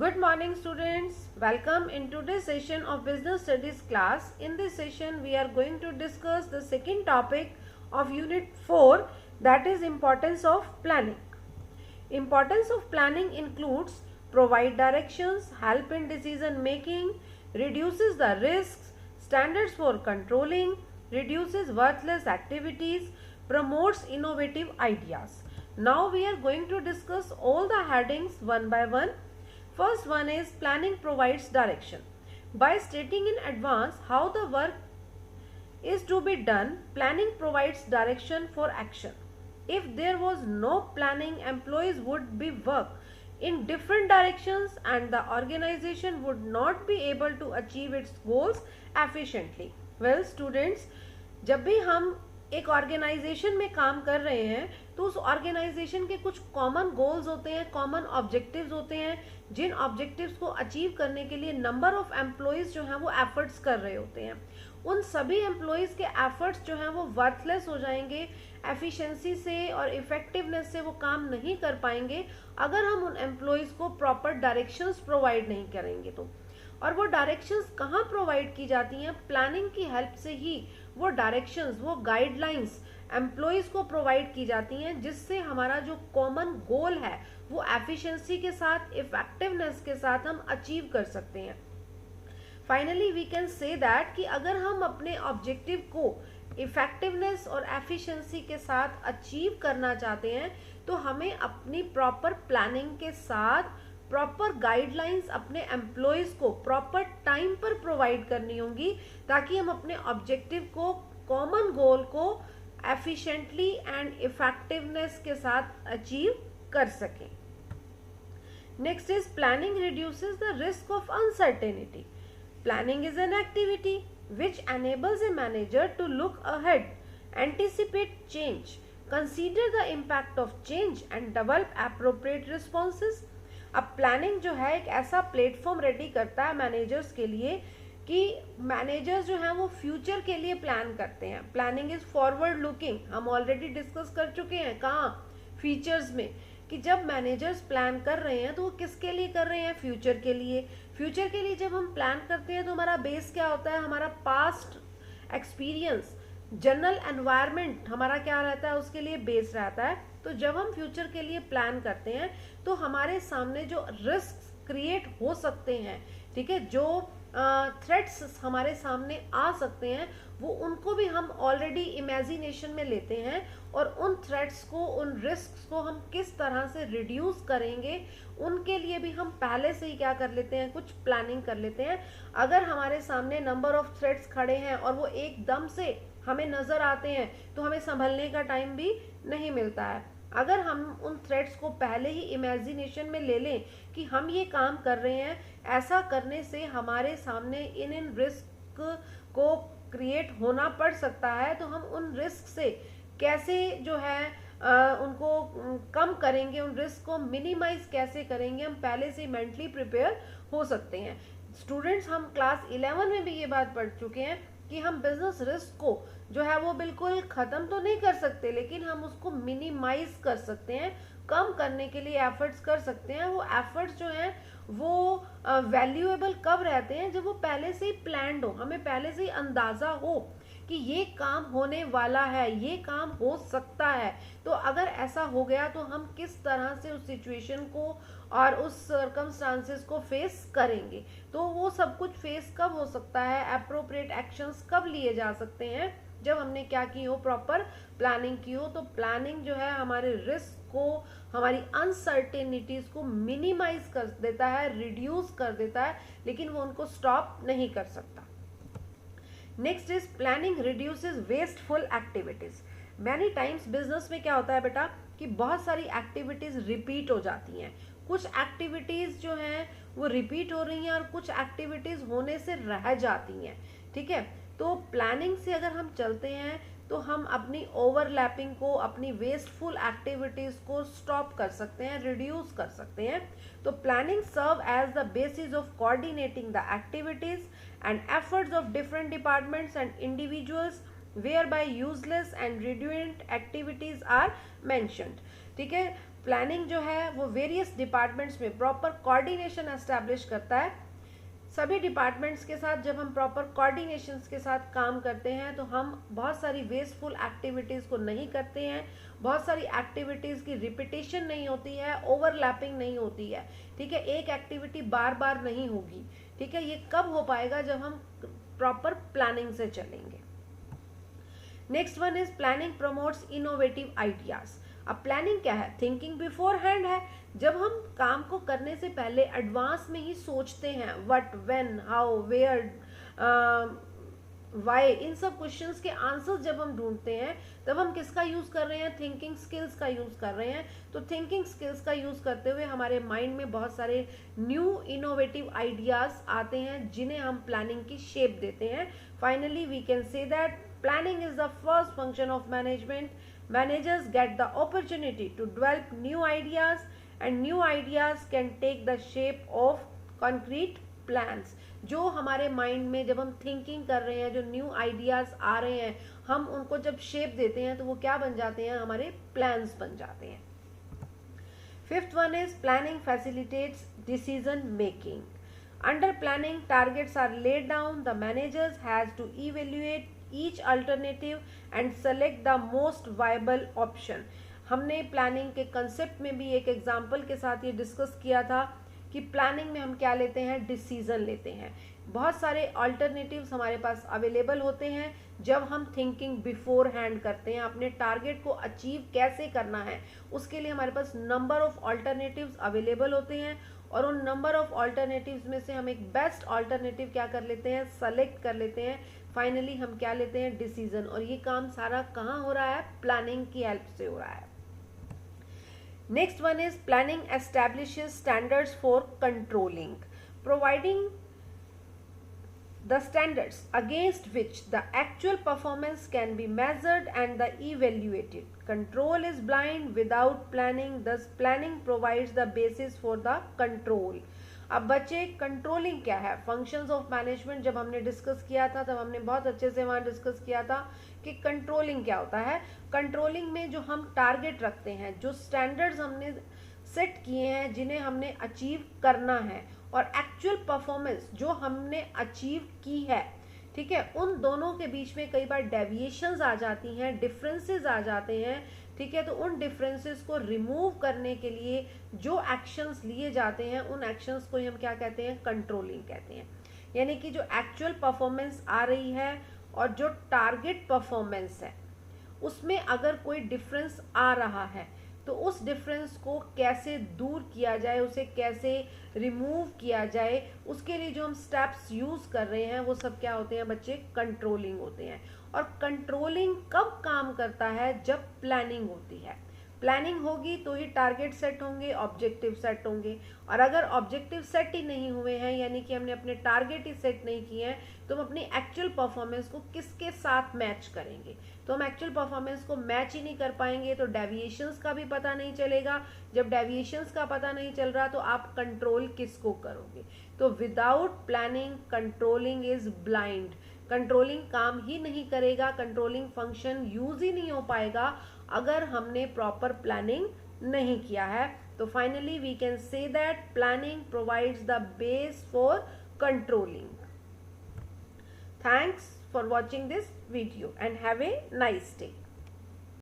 Good morning students, welcome in today's session of business studies class. In this session we are going to discuss the second topic of unit 4, that is importance of planning. Importance of planning includes provide directions, help in decision making, reduces the risks, standards for controlling, reduces worthless activities, promotes innovative ideas. Now we are going to discuss all the headings one by one. First one is planning provides direction. By stating in advance how the work is to be done, planning provides direction for action. If there was no planning, employees would be work in different directions and the organization would not be able to achieve its goals efficiently. Well students, जब भी हम एक organisation में काम कर रहे हैं तो उस ऑर्गेनाइजेशन के कुछ कॉमन गोल्स होते हैं, कॉमन ऑब्जेक्टिव्स होते हैं, जिन ऑब्जेक्टिव्स को अचीव करने के लिए नंबर ऑफ एम्प्लॉयज जो हैं वो एफर्ट्स कर रहे होते हैं. उन सभी एम्प्लॉयज के एफर्ट्स जो हैं वो वर्थलेस हो जाएंगे, एफिशिएंसी से और इफेक्टिवनेस से वो काम नहीं कर पाएंगे अगर हम उन एम्प्लॉयज को प्रॉपर डायरेक्शंस प्रोवाइड नहीं करेंगे तो. और वो डायरेक्शंस कहाँ प्रोवाइड की जाती हैं? प्लानिंग की हेल्प से ही वो डायरेक्शंस, वो गाइडलाइंस एम्प्लॉयज को प्रोवाइड की जाती हैं, जिससे हमारा जो कॉमन गोल है वो एफिशिएंसी के साथ, इफेक्टिवनेस के साथ हम अचीव कर सकते हैं. Finally we can say that कि अगर हम अपने ऑब्जेक्टिव को इफेक्टिवनेस और एफिशिएंसी के साथ अचीव करना चाहते हैं तो हमें अपनी प्रॉपर प्लानिंग के साथ प्रॉपर गाइडलाइंस अपने एम्प्लॉयज को प्रॉपर टाइम पर प्रोवाइड करनी होंगी ताकि हम अपने ऑब्जेक्टिव को, कॉमन गोल को एफिशिएंटली एंड इफेक्टिवनेस के साथ अचीव कर सकें. Next is planning reduces the risk of uncertainty. Planning is an activity which enables a manager to look ahead, anticipate change, consider the impact of change and develop appropriate responses. अब planning जो है एक ऐसा platform ready करता है managers के लिए कि मैनेजर्स जो हैं वो फ्यूचर के लिए प्लान करते हैं. Planning is forward looking. हम ऑलरेडी डिस्कस कर चुके हैं कहाँ, फीचर्स में, कि जब मैनेजर्स प्लान कर रहे हैं तो वो किसके लिए कर रहे हैं? फ्यूचर के लिए. फ्यूचर के लिए जब हम प्लान करते हैं तो हमारा बेस क्या होता है? हमारा पास्ट एक्सपीरियंस, जनरल एनवायरनमेंट हमारा क्या रहता है? उसके लिए बेस रहता है. तो जब हम फ्यूचर के लिए प्लान करते हैं तो हमारे सामने जो रिस्क क्रिएट हो सकते हैं, ठीक है, जो थ्रेट्स हमारे सामने आ सकते हैं, वो उनको भी हम ऑलरेडी इमेजिनेशन में लेते हैं और उन थ्रेट्स को, उन रिस्क्स को हम किस तरह से रिड्यूस करेंगे उनके लिए भी हम पहले से ही क्या कर लेते हैं? कुछ प्लानिंग कर लेते हैं. अगर हमारे सामने नंबर ऑफ थ्रेट्स खड़े हैं और वो एकदम से हमें नजर आते हैं तो हमें संभलने का टाइम भी नहीं मिलता है. अगर हम उन थ्रेट्स को पहले ही इमेजिनेशन में ले लें कि हम ये काम कर रहे हैं, ऐसा करने से हमारे सामने इन रिस्क को क्रिएट होना पड़ सकता है, तो हम उन रिस्क से कैसे जो है उनको कम करेंगे, उन रिस्क को मिनिमाइज कैसे करेंगे, हम पहले से मेंटली प्रिपेयर हो सकते हैं. स्टूडेंट्स, हम क्लास 11 में भी ये बात पढ़ चुके हैं कि हम बिजनेस रिस्क को जो है वो बिल्कुल ख़त्म तो नहीं कर सकते, लेकिन हम उसको मिनिमाइज कर सकते हैं, कम करने के लिए एफर्ट्स कर सकते हैं. वो एफर्ट्स जो हैं वो वैल्यूएबल कब रहते हैं? जब वो पहले से ही प्लान्ड हो, हमें पहले से ही अंदाज़ा हो कि ये काम होने वाला है, ये काम हो सकता है. तो अगर ऐसा हो गया तो हम किस तरह से उस सिचुएशन को और उस सर्कमस्टांसेस को फेस करेंगे. तो वो सब कुछ फेस कब हो सकता है, अप्रोप्रिएट एक्शंस कब लिए जा सकते हैं? जब हमने क्या की हो? प्रॉपर प्लानिंग की हो. तो प्लानिंग जो है हमारे रिस्क को, हमारी अनसर्टेनिटीज को मिनिमाइज कर देता है, रिड्यूस कर देता है, लेकिन वो उनको स्टॉप नहीं कर सकता. Next is planning reduces wasteful activities. Many times business में क्या होता है बेटा कि बहुत सारी एक्टिविटीज रिपीट हो जाती हैं. कुछ एक्टिविटीज जो हैं वो रिपीट हो रही हैं और कुछ एक्टिविटीज होने से रह जाती हैं. ठीक है, तो प्लानिंग से अगर हम चलते हैं तो हम अपनी ओवरलैपिंग को, अपनी वेस्टफुल एक्टिविटीज को स्टॉप कर सकते हैं, रिड्यूस कर सकते हैं. तो planning serve as the basis of coordinating the activities and efforts of different departments and individuals whereby useless and redundant activities are mentioned. ठीक है, प्लानिंग जो है वो वेरियस डिपार्टमेंट्स में प्रॉपर कोऑर्डिनेशन एस्टैब्लिश करता है। सभी डिपार्टमेंट्स के साथ जब हम प्रॉपर कोऑर्डिनेशंस के साथ काम करते हैं तो हम बहुत सारी वेस्टफुल एक्टिविटीज़ को नहीं करते हैं, बहुत सारी एक्टिविटीज़ की रिपीटेशन नहीं होती है, ओवरलैपिंग नहीं होती है, ठीक है। एक एक्टिविटी बार बार नहीं होगी, ठीक है। ये कब हो पाएगा? जब हम प्रॉपर प्लानिंग से चलेंगे। Next one is planning promotes innovative ideas. अब प्लानिंग क्या है? थिंकिंग बिफोर हैंड है। जब हम काम को करने से पहले एडवांस में ही सोचते हैं, what, when, how, where, why, इन सब क्वेश्चंस के आंसर्स जब हम ढूंढते हैं तब हम किसका यूज कर रहे हैं? थिंकिंग स्किल्स का यूज कर रहे हैं। तो थिंकिंग स्किल्स का यूज करते हुए हमारे माइंड में बहुत सारे न्यू इनोवेटिव आइडियाज आते हैं जिन्हें हम प्लानिंग की शेप देते हैं। Finally we can say that planning is the first function of management. Managers get the opportunity to develop new ideas and new ideas can take the shape of concrete plans. जो हमारे mind में जब हम thinking कर रहे हैं, जो new ideas आ रहे हैं, हम उनको जब शेप देते हैं तो वो क्या बन जाते हैं? हमारे प्लान्स बन जाते हैं। Fifth one is planning facilitates decision making. Under planning, targets are laid down. The managers has to evaluate each alternative and select the most viable option. हमने प्लानिंग के कंसेप्ट में भी एक एग्जाम्पल के साथ ये डिस्कस किया था कि प्लानिंग में हम क्या लेते हैं? डिसीजन लेते हैं। बहुत सारे अल्टरनेटिव्स हमारे पास अवेलेबल होते हैं जब हम थिंकिंग बिफोर हैंड करते हैं। अपने टारगेट को अचीव कैसे करना है उसके लिए हमारे पास नंबर ऑफ अल्टरनेटिव्स अवेलेबल होते हैं और उन नंबर ऑफ अल्टरनेटिव्स में से हम एक बेस्ट अल्टरनेटिव क्या कर लेते हैं? सेलेक्ट कर लेते हैं। फाइनली हम क्या लेते हैं? डिसीजन। और ये काम सारा कहाँ हो रहा है? प्लानिंग की हेल्प से हो रहा है। Next one is planning establishes standards for controlling, providing the standards against which the actual performance can be measured and the evaluated. Control is blind without planning, thus planning provides the basis for the control. अब बच्चे controlling क्या है? Functions of management जब हमने discuss किया था तब हमने बहुत अच्छे से वहाँ डिस्कस किया था कि कंट्रोलिंग क्या होता है। कंट्रोलिंग में जो हम टारगेट रखते हैं, जो स्टैंडर्ड्स हमने सेट किए हैं जिन्हें हमने अचीव करना है और एक्चुअल परफॉर्मेंस जो हमने अचीव की है, ठीक है, उन दोनों के बीच में कई बार डेविएशंस आ जाती हैं, डिफरेंसेस आ जाते हैं, ठीक है। तो उन डिफरेंसेस को रिमूव करने के लिए जो एक्शंस लिए जाते हैं उन एक्शंस को हम क्या कहते हैं? कंट्रोलिंग कहते हैं। यानी कि जो एक्चुअल परफॉर्मेंस आ रही है और जो टारगेट परफॉर्मेंस है उसमें अगर कोई डिफरेंस आ रहा है तो उस डिफरेंस को कैसे दूर किया जाए, उसे कैसे रिमूव किया जाए, उसके लिए जो हम स्टेप्स यूज कर रहे हैं वो सब क्या होते हैं बच्चे? कंट्रोलिंग होते हैं। और कंट्रोलिंग कब काम करता है? जब प्लानिंग होती है। प्लानिंग होगी तो ही टारगेट सेट होंगे, ऑब्जेक्टिव सेट होंगे। और अगर ऑब्जेक्टिव सेट ही नहीं हुए हैं, यानी कि हमने अपने टारगेट ही सेट नहीं किए हैं, तो हम अपनी एक्चुअल परफॉर्मेंस को किसके साथ मैच करेंगे? तो हम एक्चुअल परफॉर्मेंस को मैच ही नहीं कर पाएंगे तो डेविएशंस का भी पता नहीं चलेगा। जब डेविएशंस का पता नहीं चल रहा तो आप कंट्रोल किसको करोगे? तो without planning controlling is blind. Controlling काम ही नहीं करेगा, कंट्रोलिंग फंक्शन यूज ही नहीं हो पाएगा अगर हमने प्रॉपर प्लानिंग नहीं किया है। तो finally we can say that planning provides the base for controlling. Thanks for watching this video and have a nice day.